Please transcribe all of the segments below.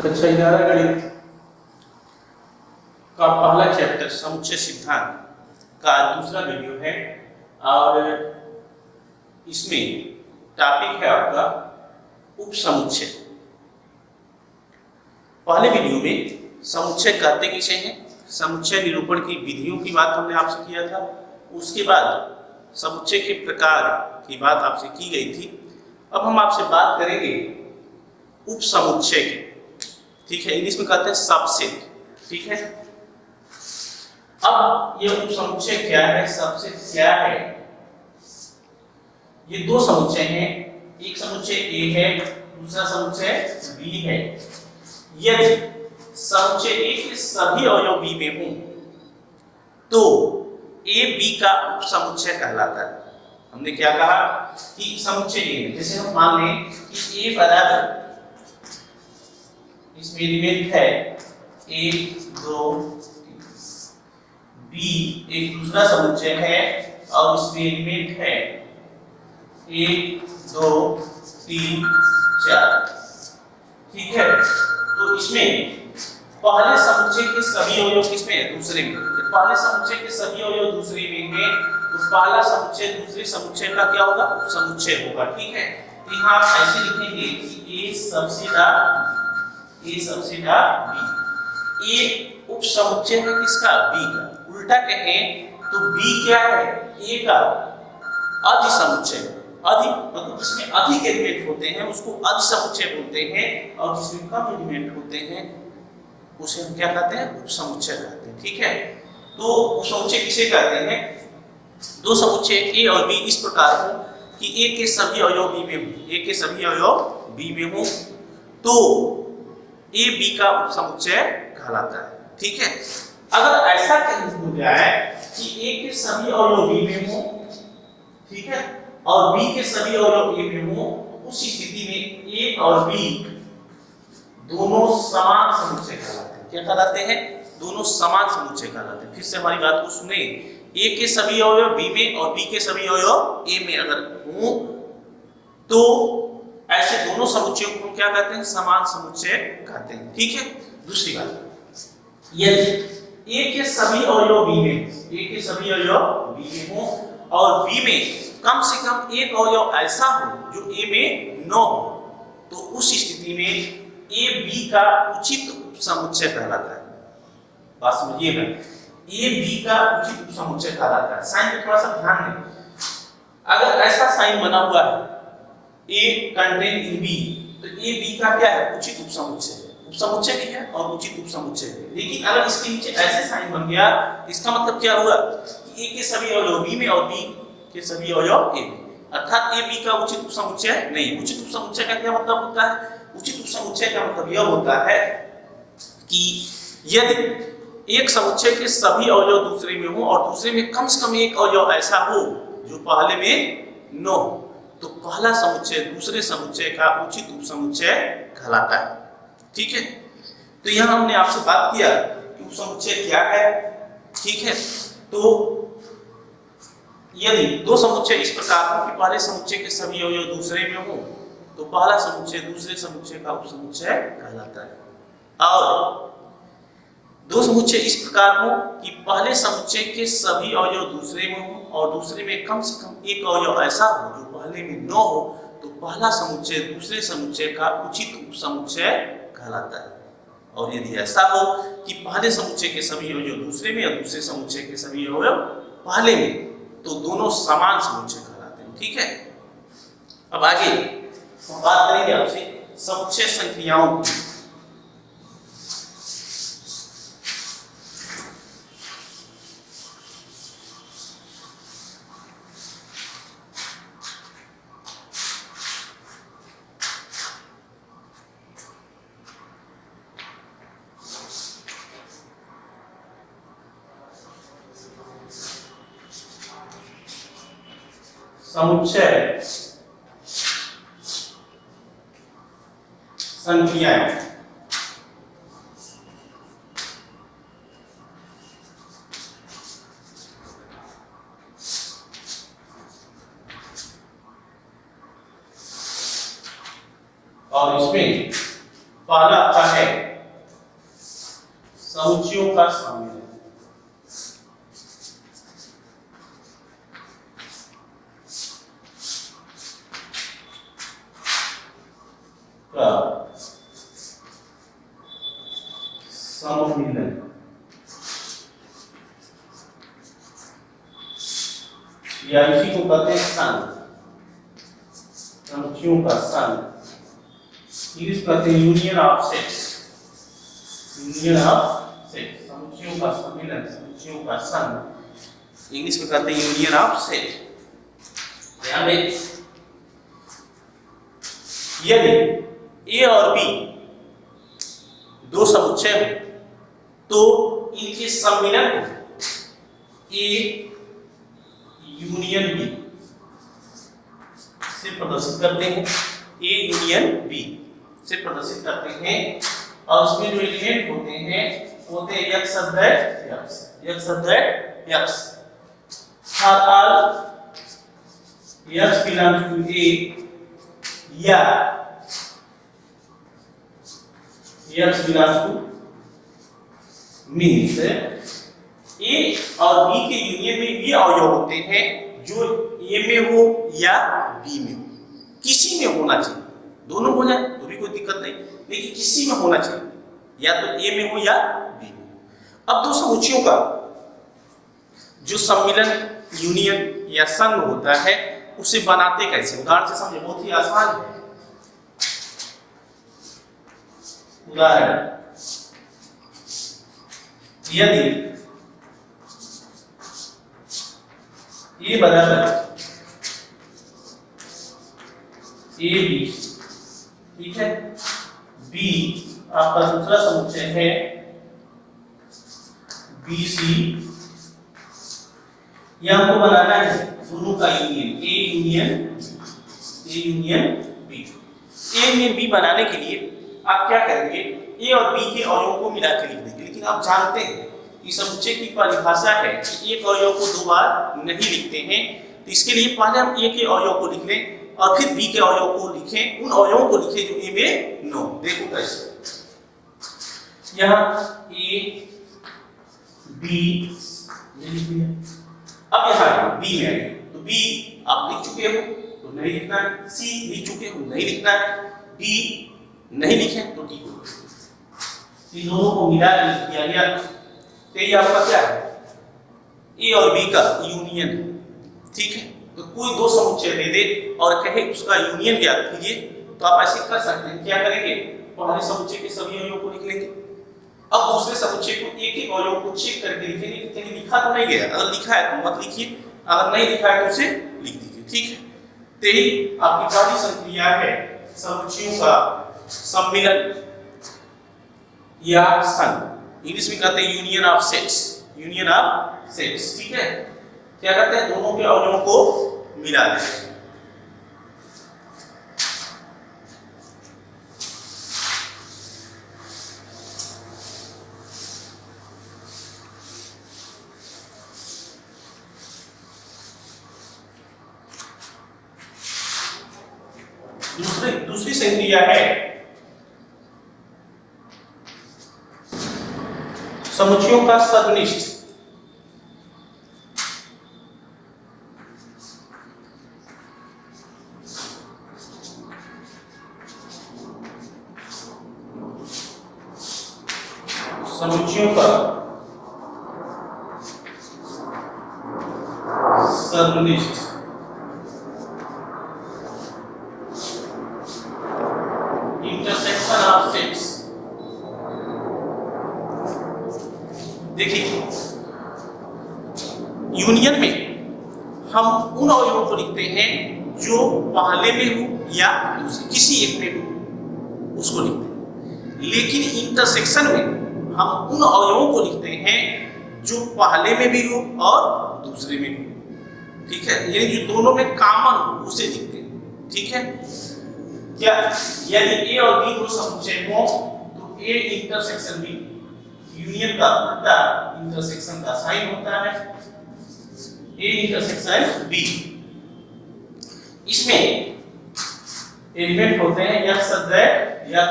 कक्षा 11 गणित का पहला चैप्टर समुच्चय सिद्धांत का दूसरा वीडियो है और इसमें टॉपिक है आपका उपसमुच्चय। पहले वीडियो में समुच्चय कहते किसे हैं, समुच्चय निरूपण की विधियों की बात हमने आपसे किया था। उसके बाद समुच्चय के प्रकार की बात आपसे की गई थी। अब हम आपसे बात करेंगे उपसमुच्चय की, ठीक है, इंग्लिश में कहते हैं सबसेट, ठीक है। अब ये उपसमुच्चय क्या है, सबसेट क्या है? ये दो समुच्चय हैं, एक समुच्चय ए है, दूसरा समुच्चय बी है। यदि समुच्चय ए के सभी अवयव बी में हों तो ए बी का उपसमुच्चय कहलाता है। हमने क्या कहा कि समुच्चय ए है, जैसे हम मान लें कि ए बराबर इसमें एलिमेंट है 1 2 बी एक दूसरा समुच्चय है और इसमें एलिमेंट है 1 2 3 4, ठीक है। तो इसमें पहले समुच्चय के सभी अवयव किसमें है, दूसरे में। पहले समुच्चय के सभी अवयव दूसरे में है तो पहला समुच्चय दूसरे समुच्चय का क्या होगा, उपसमुच्चय होगा, ठीक है। तो यहाँ आप ऐसे लिखेंगे कि ए सबसेटा बी। ए उपसमुच्चय है किसका, बी का। उल्टा कहें तो बी क्या है, ए का अधिसमुच्चय। अधि मतलब जिसमें अधिक एलिमेंट होते हैं उसको अधिसमुच्चय बोलते हैं और जिसमें कम एलिमेंट होते हैं उसे हम क्या कहते हैं, उपसमुच्चय कहते हैं, ठीक है। तो उपसमुच्चय किसे कहते हैं, दो समुच्चय ए और बी इस प्रकार हो कि ए के सभी अवयव बी में हो, ए के सभी अवयव बी में हो तो ए बी का उपसमुच्चय कहलाता है, ठीक है। अगर ऐसा कहीं हो जाए कि ए के सभी अवयव बी में हो, ठीक है, और बी के सभी अवयव ए में हो, उस स्थिति में ए और बी दोनों समान समुच्चय कहलाते हैं। क्या कहलाते हैं, दोनों समान समुच्चय कहलाते हैं। फिर से हमारी बात को सुने, ए के सभी अवयव बी में और बी के सभी अवयव ए में अगर हो तो ऐसे दोनों समुच्चयों को क्या कहते हैं, समान समुच्चय कहते हैं, ठीक है। दूसरी बात, यदि ए के सभी अवयव बी में, ए के सभी अवयव बी में हो और बी में कम से कम एक अवयव ऐसा हो जो ए में न हो तो उस स्थिति में ए बी का उचित उपसमुच्चय कहलाता है। बात समझिएगा, ए बी का उचित उपसमुच्चय कहलाता है। साइन पे थोड़ा सा ध्यान दें। अगर ऐसा साइन बना हुआ है A कंटेन इन B तो A B का क्या है, उचित उपसमुच्चय है। उपसमुच्चय भी है और उचित उपसमुच्चय है। लेकिन अगर इसके नीचे ऐसे साइन बन गया इसका मतलब क्या हुआ कि A के सभी अवयव B में और B के सभी अवयव A में, अर्थात A B का उचित उपसमुच्चय नहीं। उचित उपसमुच्चय का क्या मतलब होता है, उचित उपसमुच्चय का मतलब यह होता है कि यदि एक समुच्चय के सभी अवयव दूसरे में हो और दूसरे में कम से कम एक अवयव ऐसा हो जो पहले में न हो तो पहला समुच्चय दूसरे समुच्चय का उचित उपसमुच्चय कहलाता है, ठीक है। तो यहां हमने आपसे बात किया कि उपसमुच्चय क्या है, ठीक है। तो यदि दो समुच्चय इस प्रकार हो कि पहले समुच्चय के सभी अवयव दूसरे में हो तो पहला समुच्चय दूसरे समुच्चय का उपसमुच्चय कहलाता है। और दो समुच्चय इस प्रकार हो कि पहले समुच्चय के सभी अवयव दूसरे में हो और दूसरे में कम से कम एक अवयव ऐसा हो जो पहले में न हो तो पहला समुच्चय दूसरे समुच्चय का उचित उपसमुच्चय कहलाता है। और यदि ऐसा हो कि पहले समुच्चय के सभी अवयव दूसरे में और दूसरे समुच्चय के सभी अवयव पहले में तो दोनों समान समुच्चय कहलाते हैं, ठीक है। अब आगे हम बात करेंगे आपसे समुच्चय संक्रियाओं की। समुच्चय संक्रियाएं। और इसमें पहला आता है समुच्चयों का सम्मिलन। सम्मिलन या इसी को कहते हैं संघ, समुच्चयों का संघ। इंग्लिश कहते हैं union of sets, union of sets, समुच्चयों का सम्मिलन, समुच्चयों का संघ, इंग्लिश में कहते हैं यूनियन ऑफ सेट। ध्यान दें, यदि ए और बी दो समुच्चय हो तो इनके सम्मिलन को ए यूनियन बी से प्रदर्शित करते हैं, ए यूनियन बी से प्रदर्शित करते हैं। और इसमें जो एलिमेंट होते हैं होते हैं x subject x, x subject x, for all x belongs to A या x belongs to मीन्स ए और बी के यूनियन में ये अवयव होते हैं जो ए में हो या बी में हो, किसी में होना चाहिए, दोनों हो जाए तो भी कोई दिक्कत नहीं, लेकिन किसी में होना चाहिए, या तो ए में हो या बी में। अब दो समुच्चयों का जो सम्मिलन यूनियन या संघ होता है उसे बनाते कैसे, उदाहरण से समझे, बहुत ही आसान है। उदाहरण, यदि ए बराबर ए बी, ठीक है, बी आपका दूसरा समुच्चय है बी सी, यह हमको बनाना है दोनों का union, A union B. A union B बनाने के लिए आप क्या करेंगे, ए और बी के अवयवों को मिला के लिख देंगे। लेकिन आप जानते हैं कि समुच्चय की परिभाषा है कि एक अवयव को दो बार नहीं लिखते हैं, तो इसके लिए पहले हम ए के अवयव को लिख लें और फिर बी के अवयव को लिखें, उन अवयवों को लिखें जो ए में नो। देखो कैसे, यहाँ ए बी लिख दिया, अब यहाँ बी में आए तो बी आप लिख चुके हो तो नहीं लिखना है, सी लिख चुके हो नहीं लिखना है, डी नहीं लिखे तो डी को, इन दोनों को मिला के लिख दिया गया। तो ये आपका क्या है, ए और बी का यूनियन है, ठीक है। तो कोई दो समुच्चय दे दे और कहे उसका यूनियन ज्ञात कीजिए, तो आप ऐसे कर सकते हैं। क्या करेंगे, पहले समुच्चय के सभी अवयवों को लिख लेंगे, अब दूसरे समुच्चय को एक एक अवयव को चेक करके लिखेंगे कि कहीं लिखा तो नहीं गया, अगर लिखा है तो मत लिखिए, अगर नहीं लिखा है तो उसे लिख दीजिए, ठीक है। तो यही आपकी पहली संक्रिया है समुच्चयों का सम्मिलन या संघ, इंग्लिश में कहते हैं union of sets, union of sets, ठीक है। क्या करते हैं, दोनों के अवयवों को मिला देते हैं। दूसरी संक्रिया है समुच्चयों का सदनिष्ठ। समुच्चयों का सदनिष्ठ इंटरसेक्शन ऑफ सेट्स। देखिए, यूनियन में हम उन अवयवों को लिखते हैं जो पहले में हो या किसी एक में हो, उसको लिखते हैं। लेकिन इंटरसेक्शन में हम उन अवयवों को लिखते हैं जो पहले में भी हो और दूसरे में भी हो, ठीक है। ये जो दोनों में कॉमन हो उसे लिखते हैं, ठीक है। क्या, यदि ए और बी दो समुच्चय हो तो ए इंटरसेक्शन बी, यूनियन का उल्टा इंटरसेक्शन का साइन होता है, ए इंटरसेक्शन बी। इसमें एलिमेंट होते हैं x subject x,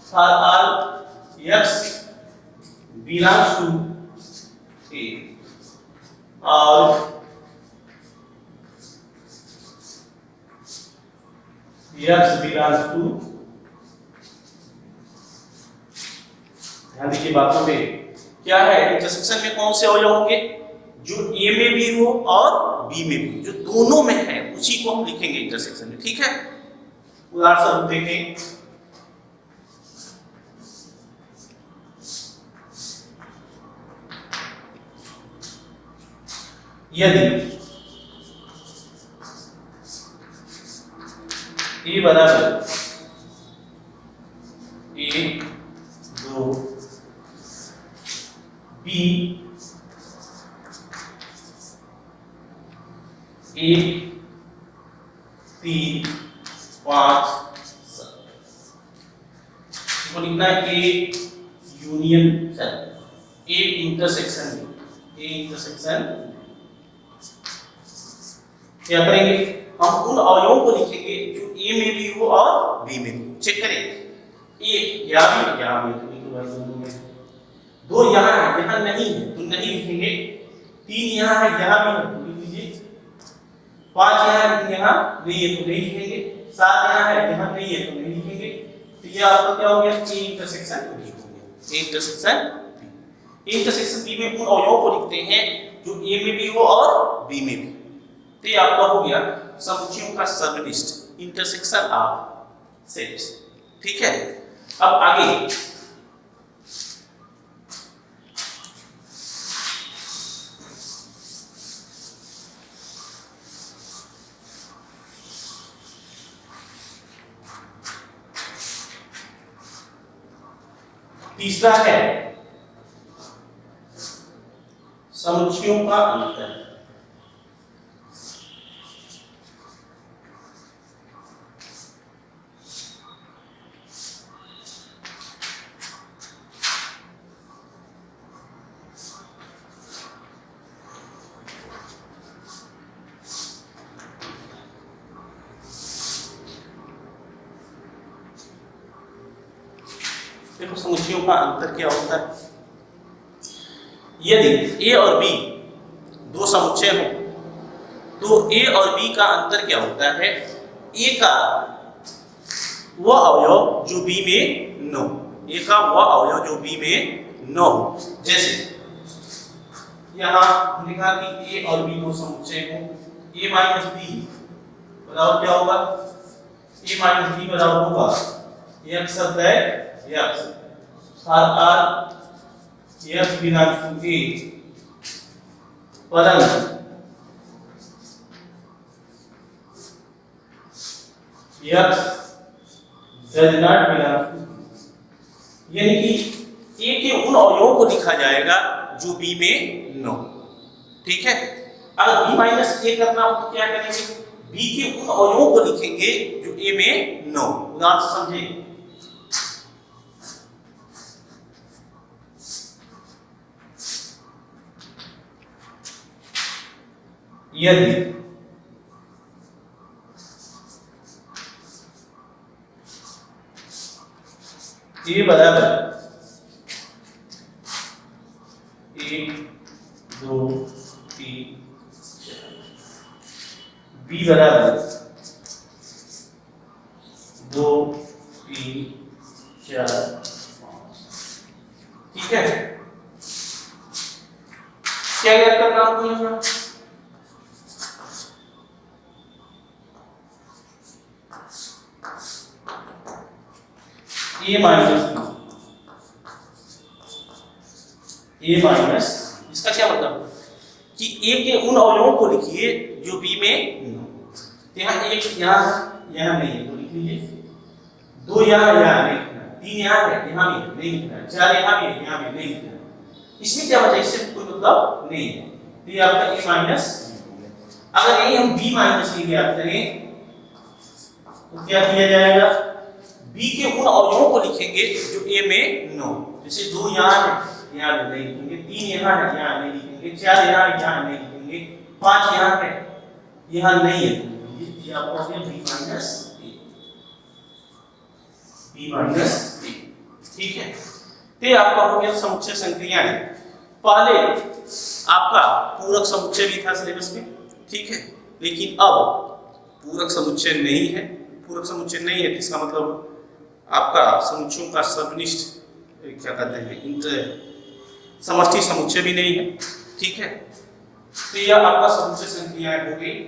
for all x belongs to A और X belongs to, ध्यान दीजिए बातों पे, क्या है इंटरसेक्शन में कौन से अवयव होंगे, जो ए में भी हो और बी में भी, जो दोनों में है उसी को हम लिखेंगे इंटरसेक्शन में। ठीक है, उदाहरण स्वरूप देखें, यदि ए बराबर 1 2 बी 1 3 5 7 लिखना है A union A intersection, A intersection क्या करेंगे, हम उन अवयवों को लिखेंगे जो ए में भी हो और बी में भी। चेक करें, एक यहाँ भी दो यहाँ है, यहाँ नहीं है तो नहीं लिखेंगे, 3 यहाँ है, यहाँ भी है तो लिख लीजिए, 5 यहाँ है, यहाँ नहीं है तो नहीं लिखेंगे, 7 यहाँ है, यहाँ नहीं है तो नहीं लिखेंगे। तो ये आपका क्या हो गया, ए इंटरसेक्शन बी हो गया, A intersection B. Intersection B में उन अवयवों को लिखते हैं जो ए में भी हो और बी में भी। तो ये आपका हो गया समुच्चयों का सर्वलिस्ट, इंटरसेक्शन ऑफ सेट्स। ठीक है, अब आगे तीसरा है समुच्चयों का अंतर। देखो समुच्चयों का अंतर क्या होता है, यदि ए और बी दो समुच्चय हो तो ए और बी का अंतर क्या होता है, ए का वह अवयव जो बी में न हो, ए का वह अवयव जो बी में न हो। जैसे यहाँ लिखा कि ए और बी दो समुच्चय हो, ए माइनस बी बराबर क्या होगा, ए माइनस बी बराबर होगा एक शब्द है x are x belongs to A, परंतु x does not belong to, यानी कि ए के उन अवयवों को लिखा जाएगा जो बी में न हो। ठीक है, अगर b माइनस ए करना हो तो क्या करेंगे, b के उन अवयवों को लिखेंगे जो a में न हो। उदाहरण से समझें, यदि a बराबर 1 2 3 4, b बराबर 2 3 4 5। ठीक है, क्या याद करना आपको यहाँ, ए माइनस, इसका क्या मतलब कि ए के उन अवयवों को लिखिए जो बी में न हो। यहाँ एक यहाँ नहीं है तो लिख लीजिए, 2 यहाँ नहीं लिखना, 3 यहाँ है, यहाँ भी नहीं लिखना, 4 यहाँ भी है, यहाँ भी नहीं लिखना। इसमें क्या बचा, इससे कोई मतलब नहीं है, तो ये आपका ए माइनस। अगर यही हम बी माइनस की ज्ञात करें तो क्या किया जाएगा, बी के उन अवयवों को लिखेंगे जो ए में न हो। जैसे 2 यहाँ है, यहाँ नहीं लिखेंगे, 3 यहाँ है, यहाँ नहीं लिखेंगे, 4 यहाँ है, यहाँ नहीं लिखेंगे, 5 यहाँ है, यहाँ नहीं है, ये आपका हो गया b माइनस ए। ठीक है, ते आपका हो गया समुच्चय संक्रियाएं। पहले आपका पूरक समुच्चय भी था सिलेबस में, ठीक है, लेकिन अब पूरक समुच्चय नहीं है। पूरक समुच्चय नहीं है इसका मतलब आपका समुच्चयों का सर्वनिष्ठ क्या कहते हैं, समष्टि समुच्चय भी नहीं है, ठीक है। तो यह आपका समुच्चय संक्रियाएं हो गई।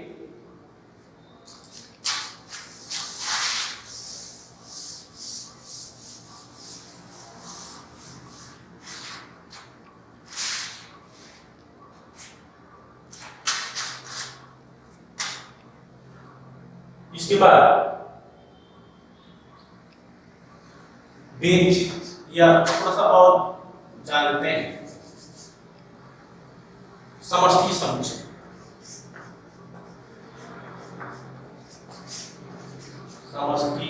इसके बाद व्यंजित या थोड़ा सा और जान लेते हैं समष्टि समुच्चय। समष्टि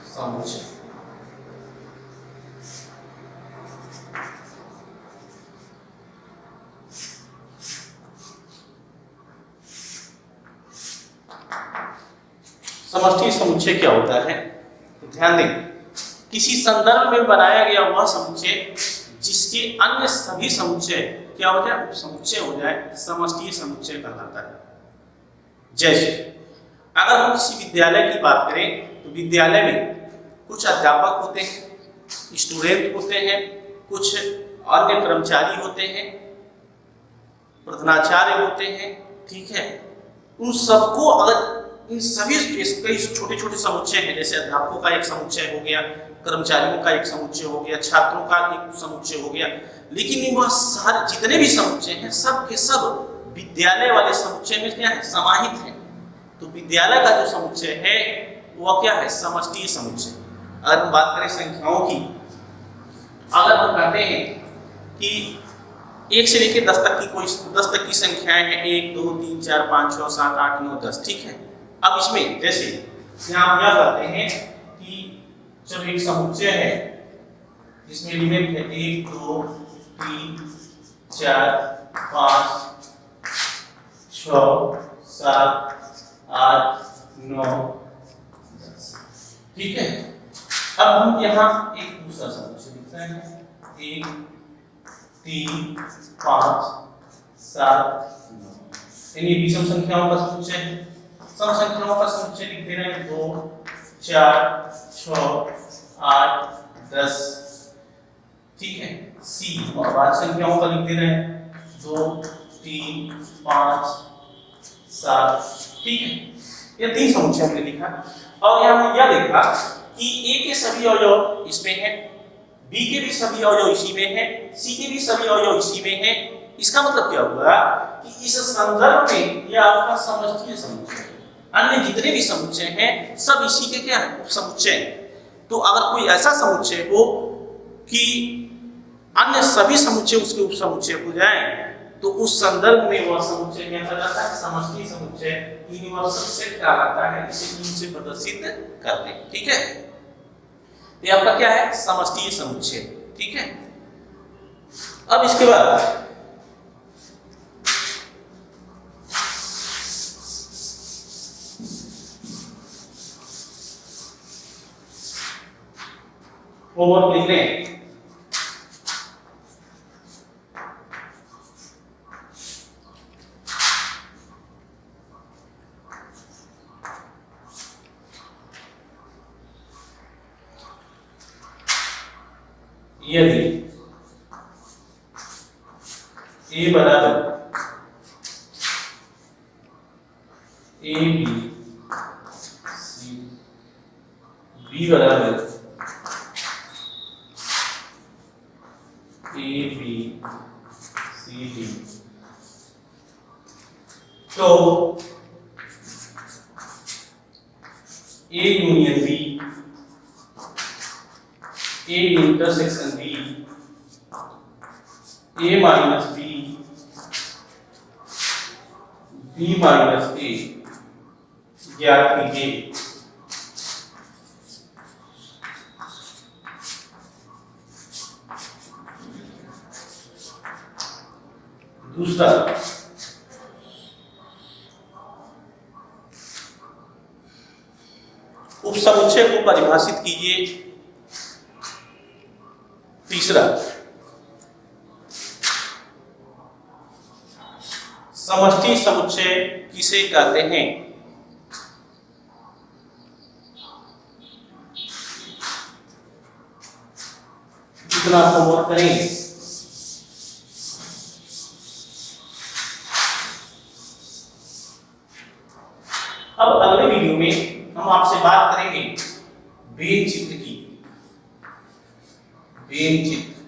समुच्चय समष्टि समुच्चय क्या होता है? तो ध्यान दें, किसी संदर्भ में बनाया गया वह समुच्चय जिसके अन्य सभी समुच्चय क्या हो जाए, उपसमुच्चय हो जाए, समष्टि समुच्चय कहलाता है। जैसे अगर हम किसी विद्यालय की बात करें तो विद्यालय में कुछ अध्यापक होते हैं, स्टूडेंट होते हैं, कुछ अन्य कर्मचारी होते हैं, प्रधानाचार्य होते हैं, ठीक है। उन सबको अगर इन सभी कई छोटे छोटे समुच्चय हैं, जैसे अध्यापकों का एक समुच्चय हो गया, कर्मचारियों का एक समुच्चय हो गया, छात्रों का एक समुच्चय हो गया, लेकिन वह सारे जितने भी समुच्चय हैं सब के सब विद्यालय वाले समुच्चय में क्या है, समाहित है। तो विद्यालय का जो समुच्चय है वह क्या है, समष्टि समुच्चय। अगर हम बात करें संख्याओं की, अगर हम कहते हैं कि 1 से लेकर 10 तक की कोई 10 तक की संख्याएं हैं, 1 2 3 4 5 6 7 8 9 10, ठीक है। अब इसमें जैसे यहाँ हम यह कहते हैं कि जब एक समुच्चय है जिसमें एलिमेंट है 1 2 3 4 5 6 7 8 9 10, ठीक है। अब हम यहाँ एक दूसरा समुच्चय लिख रहे हैं, 1 3 5 7 9, यानी विषम संख्याओं का समुच्चय है। सम संख्याओं का समुच्चय लिख दे रहे हैं 2 4 6 8 10, ठीक है। सी और भाज्य संख्याओं का लिख दे रहे हैं 2 3 5 7, ठीक है। ये 3 समुच्चय हमने लिखा और यहाँ हमने यह देखा कि ए के सभी अवयव इसमें है, बी के भी सभी अवयव इसी में है, सी के भी सभी अवयव इसी में है। इसका मतलब क्या हुआ कि इस संदर्भ में यह आपका समष्टि समुच्चय है। अन्य जितने भी समुच्चय हैं सब इसी के क्या है, उपसमुच्चय। तो अगर कोई ऐसा समुच्चय हो कि अन्य सभी समुच्चय उसके उपसमुच्चय हो जाएं, तो उस संदर्भ में वह समुच्चय क्या कहलाता है, समष्टि समुच्चय, यूनिवर्सल सेट कहलाता है। इसे इन से प्रदर्शित करते हैं, ठीक है। ये आपका क्या है, समष्टि समुच्चय, ठीक है। अब इसके बाद होमवर्क लिख लें। यदि ए बराबर ए बी सी, बी बराबर ए बी सी डी, तो A union B, A intersection B, A minus B, B minus A ज्ञात कीजिए। दूसरा, उपसमुच्चय को परिभाषित कीजिए। तीसरा, समष्टि समुच्चय किसे कहते हैं? कितना होमवर्क करेंगे? अब अगले वीडियो में हम आपसे बात करेंगे वेन चित्र की। वेन चित्र